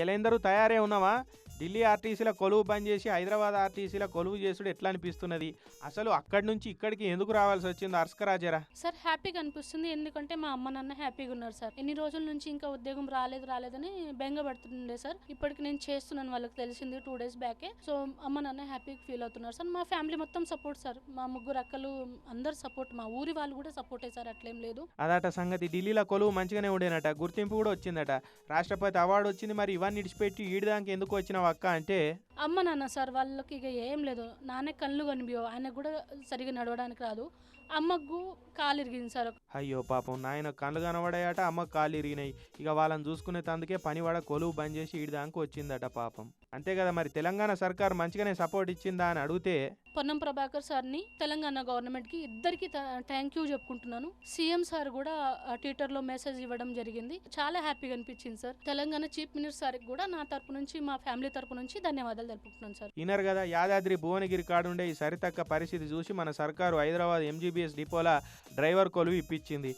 ఎలేందరూ తయారే ఉన్నావా? ఢిల్లీ ఆర్టీసీల కొలువు బంద్ చేసి హైదరాబాద్ ఆర్టీసీల కొలువు చేసుడు ఎట్లా అనిపిస్తున్నది? అసలు అక్కడి నుంచి ఇక్కడికి ఎందుకు రావాల్సి వచ్చింది అర్స్కరాజరా? సార్ హ్యాపీగా అనిపిస్తుంది. ఎందుకంటే మా అమ్మ నాన్న హ్యాపీగా ఉన్నారు సార్. ఎన్ని రోజుల నుంచి ఇంకా ఉద్యోగం రాలేదని బెంగ పడుతుండే సార్. ఇప్పటికి నేను చేస్తున్నాను, వాళ్ళకి తెలిసింది 2 days బ్యాకే. సో అమ్మ నాన్న హ్యాపీగా ఫీల్ అవుతున్నారు సార్. మా ఫ్యామిలీ మొత్తం సపోర్ట్ సార్. మా ముగ్గురు అక్కలు అందరు సపోర్ట్, మా ఊరి వాళ్ళు కూడా సపోర్టే సార్, అట్లేం లేదు. అదట సంగతి. ఢిల్లీలో కొలువు మంచిగానే ఉండేనట, గుర్తింపు కూడా వచ్చిందట, రాష్ట్రపతి అవార్డు వచ్చింది. మరి ఇవన్నీ ఇడిచిపెట్టి ఈడిదానికి ఎందుకు వచ్చినావు అక్క అంటే, అమ్మ నాన్న సార్ వాళ్ళకి ఇక ఏం లేదు. నాన్న కళ్ళు కనిపించవు, ఆయనకు కూడా సరిగా నడవడానికి రాదు. అమ్మకు కాలు ఇరిగింది సార్. అయ్యో పాపం, నాయన కళ్ళు కనబడాయట, అమ్మ కాళ్ళు ఇరిగినాయి. ఇక వాళ్ళని చూసుకునే తందుకే పనివాడ కొలువు బంద్ చేసి ఈడిదానికి వచ్చిందట పాపం. అంతే కదా మరి. తెలంగాణ సర్కారు మంచిగానే సపోర్ట్ ఇచ్చిందా అని అడిగితే, పొన్నం ప్రభాకర్ సార్ని, తెలంగాణ గవర్నమెంట్కి ఇద్దరికి థ్యాంక్ యూ చెప్పుకుంటున్నాను. సీఎం సార్ కూడా ట్విట్టర్లో మెసేజ్ ఇవ్వడం జరిగింది. చాలా హ్యాపీగా అనిపించింది సార్. తెలంగాణ చీఫ్ మినిస్టర్ సార్కి కూడా నా తరపు నుంచి, మా ఫ్యామిలీ తరపు నుంచి ధన్యవాదాలు తెలుపుకుంటున్నాను సార్. వినరు కదా, యాదాద్రి భువనగిరి కాడుండే ఈ సరితక్క పరిస్థితి చూసి మన సర్కారు హైదరాబాద్ ఎంజీబీఎస్ డిపోలా డ్రైవర్ కొలువు ఇప్పించింది.